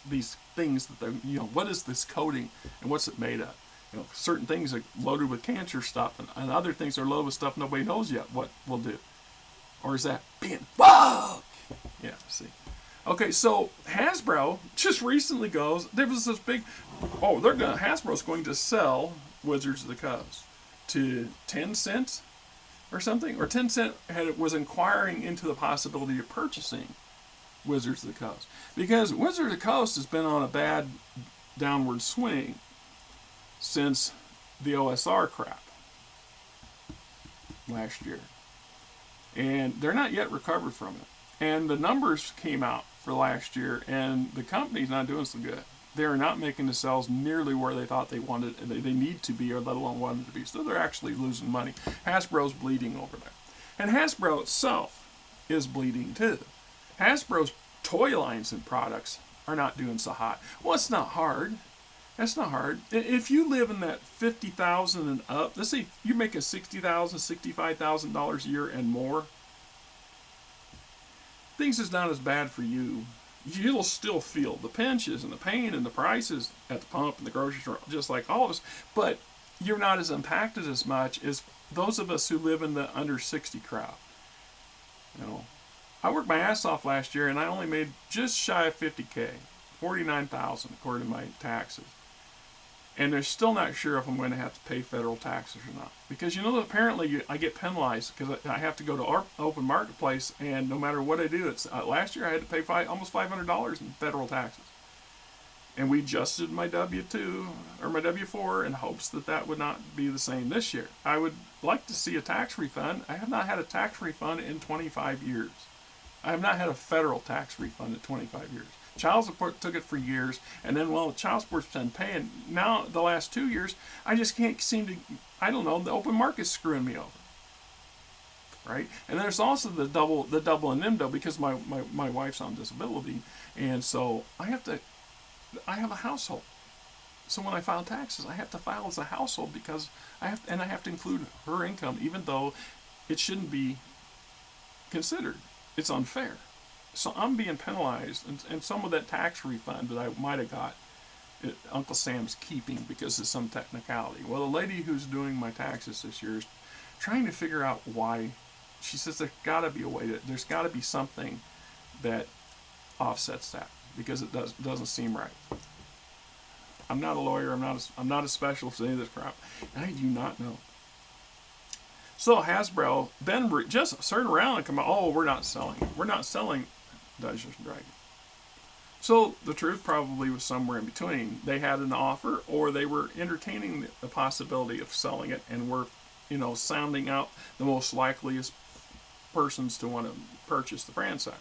things that what is this coating and what's it made of? Certain things are loaded with cancer stuff, and other things are loaded with stuff nobody knows yet what will do. Or is that being, whoa? Yeah, see. Okay, so Hasbro just recently there was this big, Hasbro's going to sell Wizards of the Coast to 10 cents or something, or 10 Cent was inquiring into the possibility of purchasing Wizards of the Coast. Because Wizards of the Coast has been on a bad downward swing since the OSR crap last year. And they're not yet recovered from it. And the numbers came out for last year, and the company's not doing so good. They're not making the sales nearly where they thought they wanted, they need to be, or let alone wanted to be. So they're actually losing money. Hasbro's bleeding over there. And Hasbro itself is bleeding too. Hasbro's toy lines and products are not doing so hot. Well, it's not hard. That's not hard. If you live in that $50,000 and up, let's say you're making $60,000, $65,000 a year and more, things is not as bad for you. You'll still feel the pinches and the pain and the prices at the pump and the grocery store, just like all of us. But you're not as impacted as much as those of us who live in the under 60 crowd. You know, I worked my ass off last year and I only made just shy of 50K, 49,000 according to my taxes. And they're still not sure if I'm going to have to pay federal taxes or not. Because apparently I get penalized because I have to go to our open marketplace, and no matter what I do, it's last year I had to pay almost $500 in federal taxes. And we adjusted my W-2 or my W-4 in hopes that that would not be the same this year. I would like to see a tax refund. I have not had a tax refund in 25 years. I have not had a federal tax refund in 25 years. Child support took it for years, and then, well, child support's been paying. Now, the last 2 years, I just can't seem to, I don't know, the open market's screwing me over. Right? And there's also the double and nimdo because my wife's on disability, and so I have a household. So when I file taxes, I have to file as a household because I have to include her income, even though it shouldn't be considered. It's unfair. So I'm being penalized, and some of that tax refund that I might have got, Uncle Sam's keeping because of some technicality. Well, the lady who's doing my taxes this year is trying to figure out why. She says there's got to be a way there's got to be something that offsets that because it doesn't seem right. I'm not a lawyer. I'm not a specialist in any of this crap. And I do not know. So Hasbro then just turned around and come out, oh, we're not selling Dungeons and Dragons. So the truth probably was somewhere in between. They had an offer, or they were entertaining the possibility of selling it, and were, sounding out the most likeliest persons to want to purchase the franchise.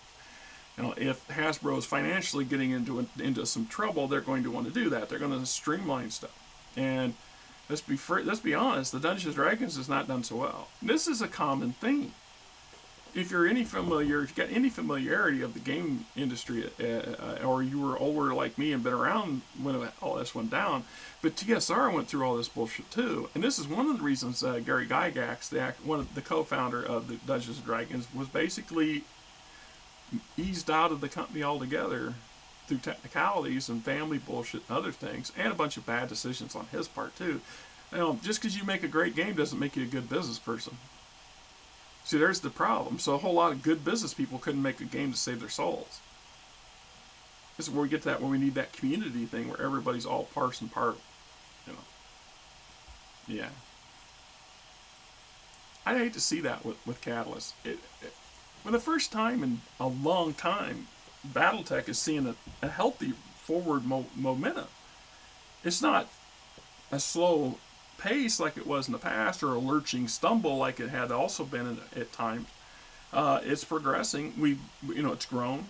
If Hasbro is financially getting into some trouble, they're going to want to do that. They're going to streamline stuff. And let's be honest, the Dungeons and Dragons has not done so well. This is a common thing. If you're if you've got any familiarity of the game industry, or you were older like me and been around when all this went down, but TSR went through all this bullshit too. And this is one of the reasons Gary Gygax, the co-founder of the Dungeons and Dragons, was basically eased out of the company altogether through technicalities and family bullshit and other things, and a bunch of bad decisions on his part too. Just because you make a great game doesn't make you a good business person. See, there's the problem. So a whole lot of good business people couldn't make a game to save their souls. This is where we get to that, where we need that community thing where everybody's all parts and part. Yeah. I'd hate to see that with Catalyst. For the first time in a long time, BattleTech is seeing a healthy forward momentum. It's not a slow pace like it was in the past, or a lurching stumble like it had also been at times. It's progressing. It's grown.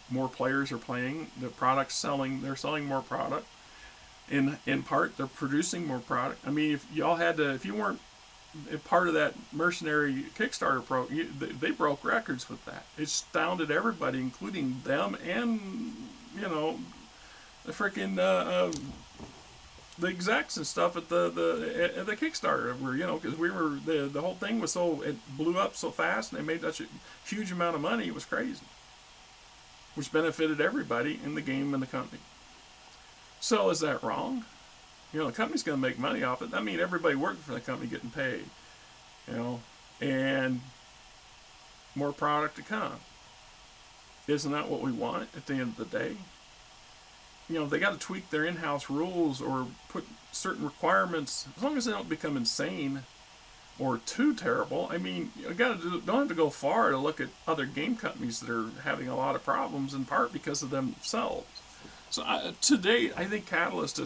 More players are playing. The product's selling. They're selling more product. In part, they're producing more product. I mean, if you weren't part of that mercenary Kickstarter they broke records with that. It astounded everybody, including them and the freaking the execs and stuff at the Kickstarter, because the whole thing was it blew up so fast, and they made such a huge amount of money. It was crazy, which benefited everybody in the game and the company. So is that wrong? The company's going to make money off it. I mean, everybody working for the company getting paid, and more product to come. Isn't that what we want at the end of the day? They got to tweak their in-house rules or put certain requirements, as long as they don't become insane or too terrible. I mean, you don't have to go far to look at other game companies that are having a lot of problems, in part because of themselves. So to date, I think Catalyst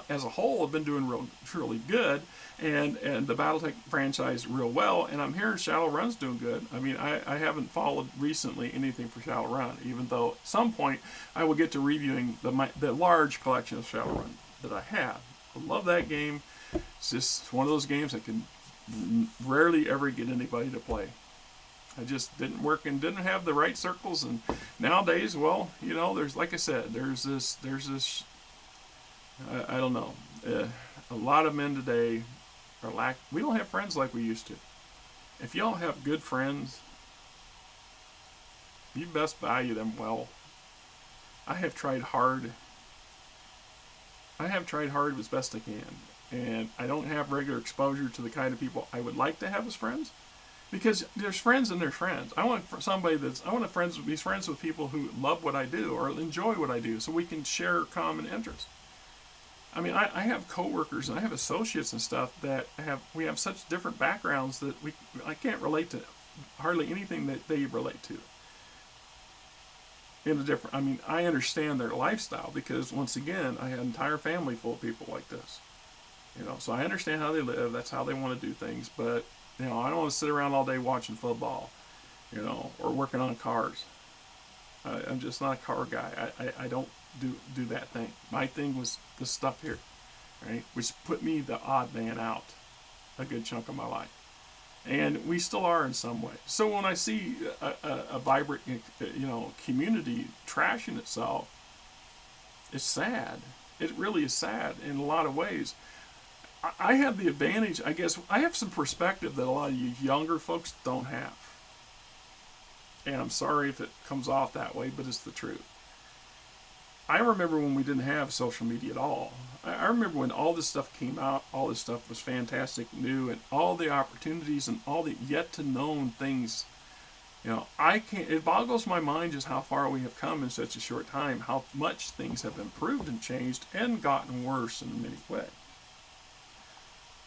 as a whole have been doing truly good, and the BattleTech franchise real well. And I'm hearing Shadowrun's doing good. I mean, I haven't followed recently anything for Shadowrun, even though at some point I will get to reviewing the large collection of Shadowrun that I have. I love that game. It's just one of those games I can rarely ever get anybody to play. I just didn't work and didn't have the right circles. And nowadays, well, there's, like I said, there's this, I don't know, a lot of men today we don't have friends like we used to. If y'all have good friends, you best value them well. I have tried hard as best I can. and I don't have regular exposure to the kind of people I would like to have as friends. Because there's friends and there's friends. I want to be friends with people who love what I do or enjoy what I do, so we can share common interests. I mean, I have coworkers and I have associates and stuff that we have such different backgrounds that I can't relate to hardly anything that they relate to. I mean, I understand their lifestyle because once again, I had an entire family full of people like this. So I understand how they live. That's how they want to do things. But I don't want to sit around all day watching football, or working on cars. I'm just not a car guy. I don't do that thing. My thing was the stuff here, right? Which put me the odd man out a good chunk of my life. And we still are in some way. So when I see a vibrant, community trashing itself, it's sad. It really is sad in a lot of ways. I have the advantage, I guess, I have some perspective that a lot of you younger folks don't have. And I'm sorry if it comes off that way, but it's the truth. I remember when we didn't have social media at all. I remember when all this stuff came out, all this stuff was fantastic, new, and all the opportunities and all the yet to known things. It boggles my mind just how far we have come in such a short time, how much things have improved and changed and gotten worse in many ways.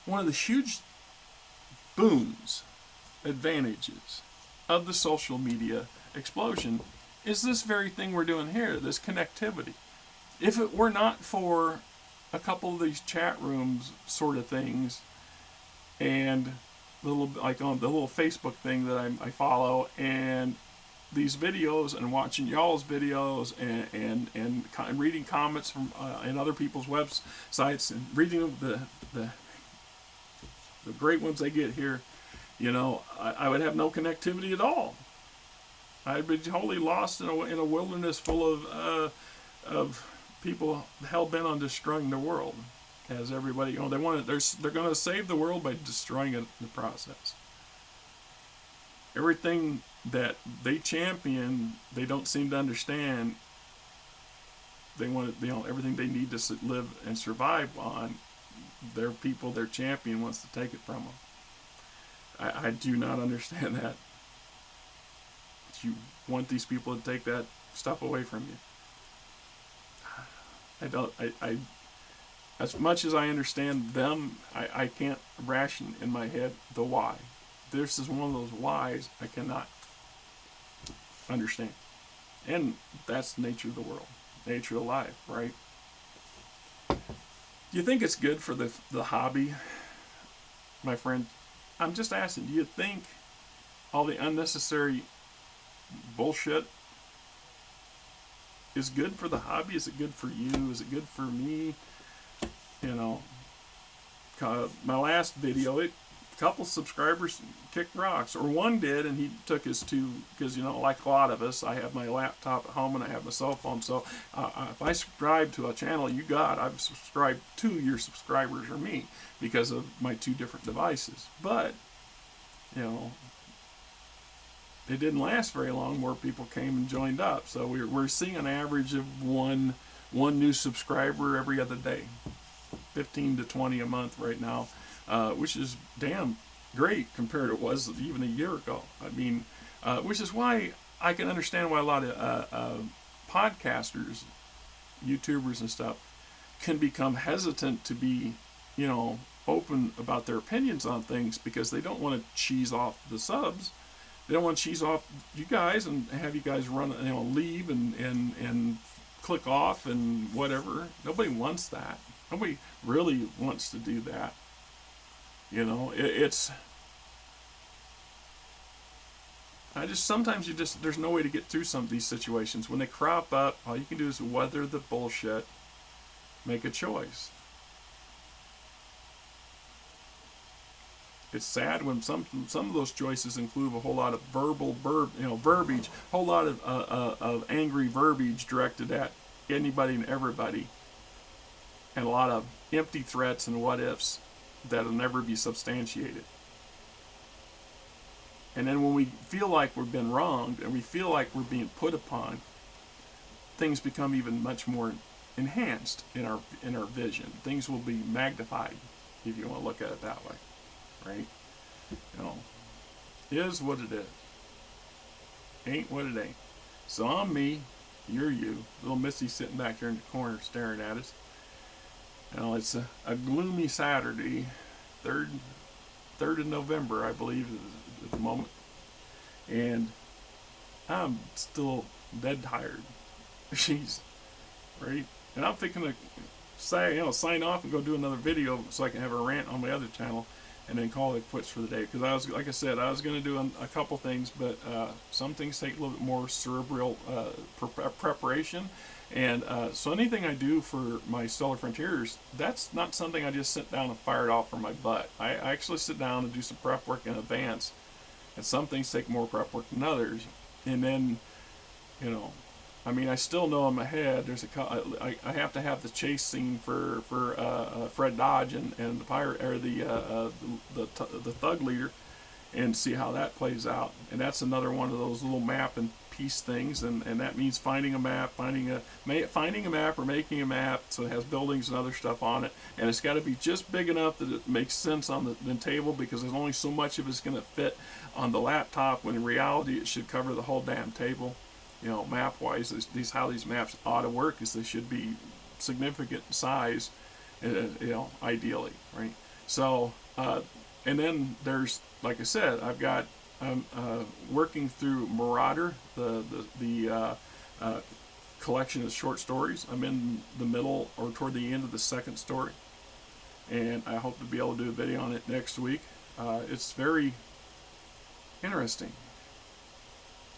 One of the huge boons, advantages of the social media explosion is this very thing we're doing here, this connectivity. If it were not for a couple of these chat rooms sort of things, and like on the little Facebook thing that I follow, and these videos and watching y'all's videos and reading comments from in other people's websites and reading the great ones they get here, I would have no connectivity at all. I'd be totally lost in a wilderness full of people hell bent on destroying the world. As everybody, they're going to save the world by destroying it in the process. Everything that they champion, they don't seem to understand. They want everything they need to live and survive on. Their people, their champion wants to take it from them. I do not understand that. You want these people to take that stuff away from you. I as much as I understand them, I can't ration in my head the why. This is one of those whys I cannot understand. And that's the nature of the world, nature of life, right? Do you think it's good for the hobby, my friend? I'm just asking, do you think all the unnecessary bullshit is good for the hobby? Is it good for you? Is it good for me? My last video, a couple subscribers kicked rocks, or one did, and he took his two, because like a lot of us, I have my laptop at home and I have my cell phone, so if I subscribe to a channel I've subscribed to your subscribers or me because of my two different devices. But it didn't last very long. More people came and joined up, so we're seeing an average of one new subscriber every other day, 15 to 20 a month right now, which is damn great compared to what it was even a year ago. I mean, which is why I can understand why a lot of podcasters, YouTubers and stuff can become hesitant to be, open about their opinions on things, because they don't want to cheese off the subs. They don't want to cheese off you guys and have you guys run, leave and click off and whatever. Nobody wants that. Nobody really wants to do that. Sometimes there's no way to get through some of these situations. When they crop up, all you can do is weather the bullshit, make a choice. It's sad when some of those choices include a whole lot of verbiage, a whole lot of angry verbiage directed at anybody and everybody, and a lot of empty threats and what ifs that'll never be substantiated. And then when we feel like we've been wronged and we feel like we're being put upon, things become even much more enhanced in our vision. Things will be magnified. if you want to look at it that way, right? You know, is what it is. Ain't what it ain't. So I'm me, you're you. Little Missy sitting back here in the corner staring at us. You know, it's a gloomy Saturday, 3rd of November, I believe, at the moment. And I'm still dead tired. Jeez, right? And I'm thinking to sign off and go do another video so I can have a rant on my other channel, and then call it quits for the day. Because like I said, I was going to do a couple things, but some things take a little bit more cerebral preparation. And so anything I do for my Stellar Frontiers, that's not something I just sit down and fire it off from my butt. I actually sit down and do some prep work in advance. And some things take more prep work than others. And then, you know, I mean, I still know in my head there's I have to have the chase scene for Fred Dodge and the pirate, or the thug leader, and see how that plays out. And that's another one of those little map and piece things, and that means finding a map, finding a map or making a map so it has buildings and other stuff on it, and it's got to be just big enough that it makes sense on the table, because there's only so much of it's going to fit on the laptop, when in reality it should cover the whole damn table. You know, map wise, how these maps ought to work is they should be significant size, you know, ideally, right? So and then there's, like I said, I'm working through Marauder, the collection of short stories. I'm in the middle or toward the end of the second story, and I hope to be able to do a video on it next week. It's very interesting.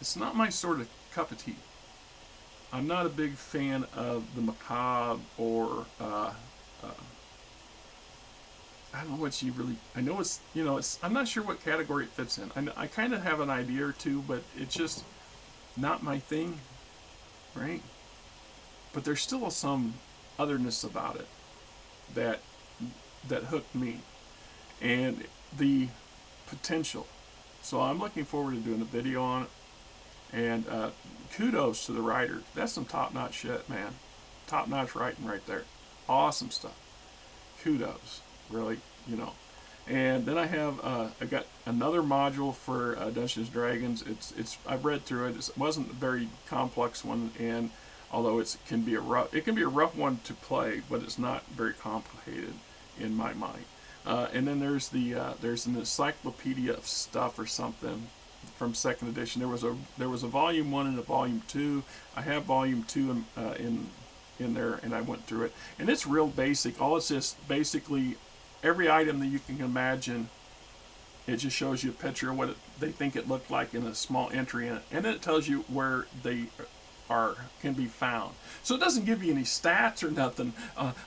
It's not my sort of cup of tea. I'm not a big fan of the macabre, or I don't know what you really. I know it's, you know, it's. I'm not sure what category it fits in. I kind of have an idea or two, but it's just not my thing, right? But there's still some otherness about it that hooked me, and the potential. So I'm looking forward to doing a video on it. And kudos to the writer. That's some top-notch shit, man. Top-notch writing right there. Awesome stuff. Kudos, really, you know. And then I have I got another module for Dungeons & Dragons. I've read through it. It wasn't a very complex one, and although it can be a rough one to play, but it's not very complicated in my mind. And then there's an encyclopedia of stuff or something from second edition. There was a volume 1 and a volume 2. I have volume 2 in there, and I went through it, and it's real basic. All it's just basically every item that you can imagine. It just shows you a picture of what they think it looked like in a small entry in it, and then it tells you where they can be found. So it doesn't give you any stats or nothing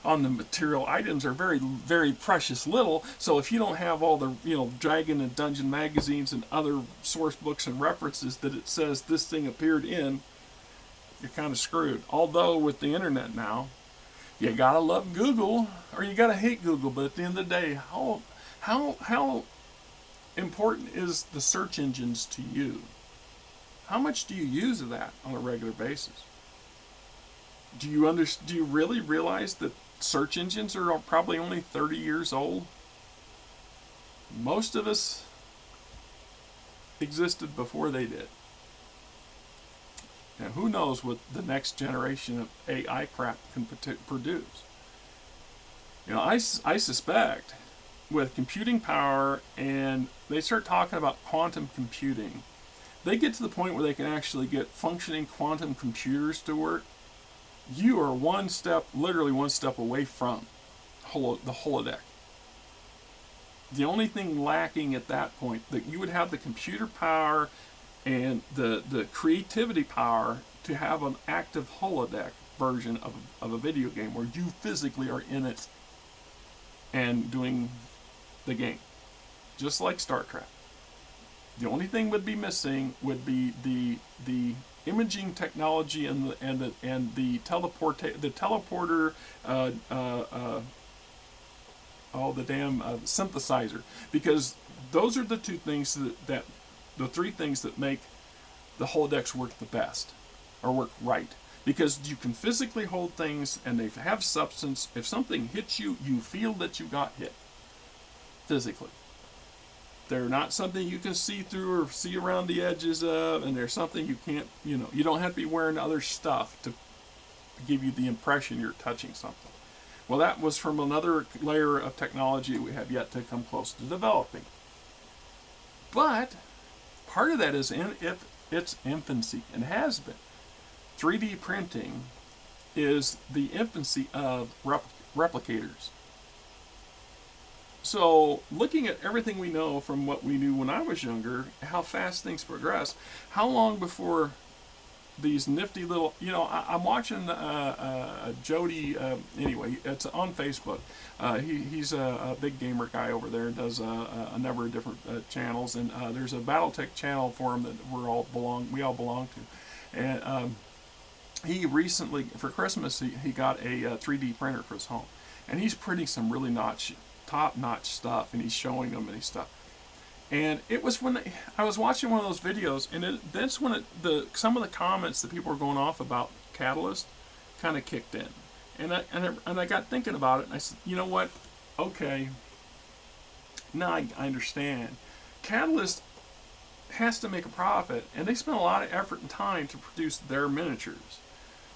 on the material. Items are very, very precious little. So if you don't have all the, you know, Dragon and Dungeon magazines and other source books and references that it says this thing appeared in, you're kind of screwed. Although with the internet now, you gotta love Google or you gotta hate Google. But at the end of the day, how important is the search engines to you? How much do you use of that on a regular basis? Do you really realize that search engines are probably only 30 years old? Most of us existed before they did. And who knows what the next generation of AI crap can produce. You know, I suspect with computing power, and they start talking about quantum computing, they get to the point where they can actually get functioning quantum computers to work. You are literally one step away from the holodeck. The only thing lacking at that point, that you would have the computer power and the creativity power to have an active holodeck version of a video game where you physically are in it and doing the game, just like Star Trek. The only thing would be missing would be the imaging technology and the teleporter the damn synthesizer, because those are the two things the three things that make the holodecks work the best, or work right, because you can physically hold things and they have substance. If something hits you, you feel that you got hit. physically. They're not something you can see through or see around the edges of, and they're something you can't, you don't have to be wearing other stuff to give you the impression you're touching something. Well, that was from another layer of technology we have yet to come close to developing. But part of that is in its infancy, and has been. 3D printing is the infancy of replicators. So, looking at everything we know from what we knew when I was younger, how fast things progress, how long before these nifty little, I'm watching Jody, anyway, it's on Facebook. He's a big gamer guy over there, does a number of different channels, and there's a Battletech channel for him that we all belong to. And he recently, for Christmas, he got a 3D printer for his home. And he's printing some really top-notch stuff, and he's showing them and stuff. And it was when I was watching one of those videos, and that's when some of the comments that people were going off about Catalyst kind of kicked in. And I got thinking about it, and I said, you know what? Okay, now I understand. Catalyst has to make a profit, and they spend a lot of effort and time to produce their miniatures.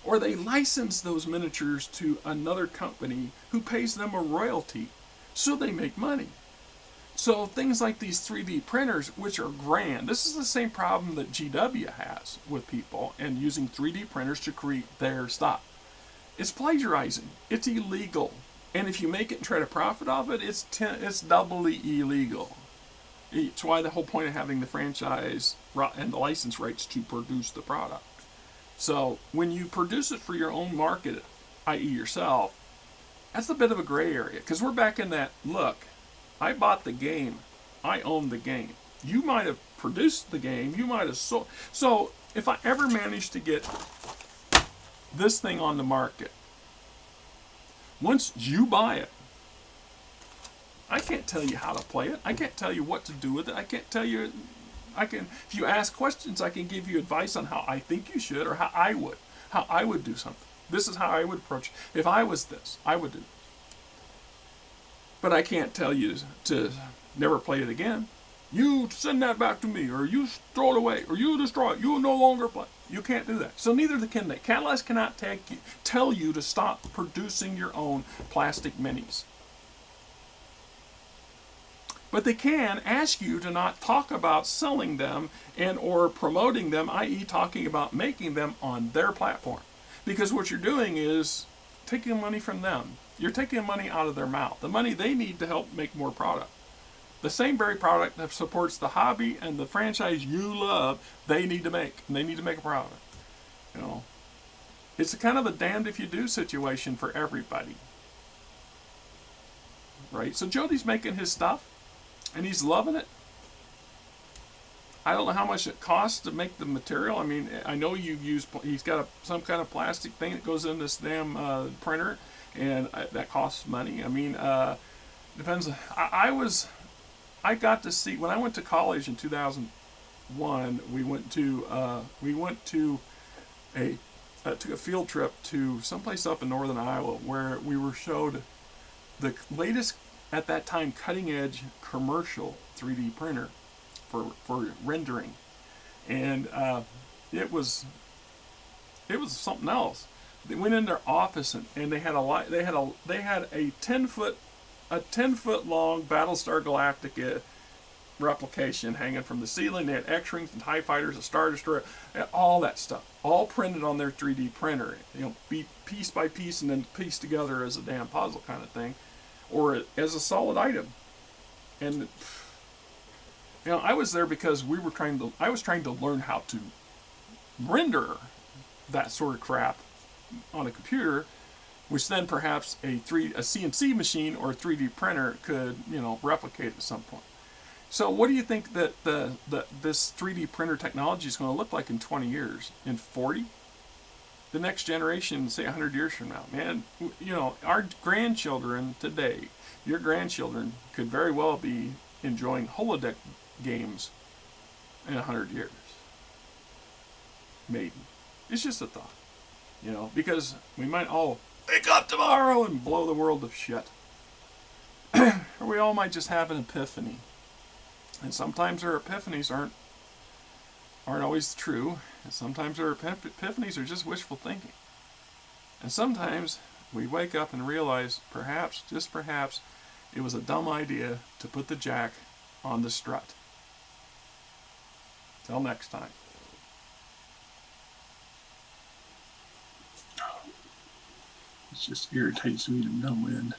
Or they license those miniatures to another company who pays them a royalty, so they make money. So things like these 3D printers, which are grand, this is the same problem that GW has with people and using 3D printers to create their stuff. It's plagiarizing. It's illegal. And if you make it and try to profit off it, it's doubly illegal. It's why the whole point of having the franchise and the license rights to produce the product. So when you produce it for your own market, i.e. yourself, that's a bit of a gray area. Because we're back in that, look, I bought the game. I own the game. You might have produced the game. You might have sold. So if I ever manage to get this thing on the market, once you buy it, I can't tell you how to play it. I can't tell you what to do with it. I can't tell you. If you ask questions, I can give you advice on how I think you should, or how I would do something. This is how I would approach it. If I was this, I would do this. But I can't tell you to never play it again. You send that back to me, or you throw it away, or you destroy it. You will no longer play. You can't do that. So neither can they. Catalyst cannot tell you to stop producing your own plastic minis. But they can ask you to not talk about selling them and or promoting them, i.e. talking about making them on their platform. Because what you're doing is taking money from them. You're taking money out of their mouth. The money they need to help make more product. The same very product that supports the hobby and the franchise you love, they need to make. And they need to make a profit. It's a kind of a damned if you do situation for everybody. Right? So Jody's making his stuff, and he's loving it. I don't know how much it costs to make the material. I mean, I know he's got some kind of plastic thing that goes in this damn printer, and that costs money. I mean, depends. I got to see, when I went to college in 2001, we went to took a field trip to someplace up in northern Iowa where we were showed the latest, at that time, cutting edge commercial 3D printer for rendering, and it was something else. They went in their office and they had a 10-foot long Battlestar Galactica replication hanging from the ceiling. They had X-Wings and TIE Fighters, a Star Destroyer, all that stuff, all printed on their 3D printer. Piece by piece, and then pieced together as a damn puzzle kind of thing, or as a solid item. And I was there because I was trying to learn how to render that sort of crap on a computer, which then perhaps a CNC machine or a 3D printer could, replicate at some point. So what do you think that this 3D printer technology is going to look like in 20 years? In 40? The next generation, say 100 years from now, man, our grandchildren today, your grandchildren could very well be enjoying holodeck games in 100 years. Maybe. It's just a thought. Because we might all wake up tomorrow and blow the world to shit. or we all might just have an epiphany. And sometimes our epiphanies aren't always true, and sometimes our epiphanies are just wishful thinking. And sometimes we wake up and realize, perhaps, just perhaps, it was a dumb idea to put the jack on the strut. Till next time. It just irritates me to no end.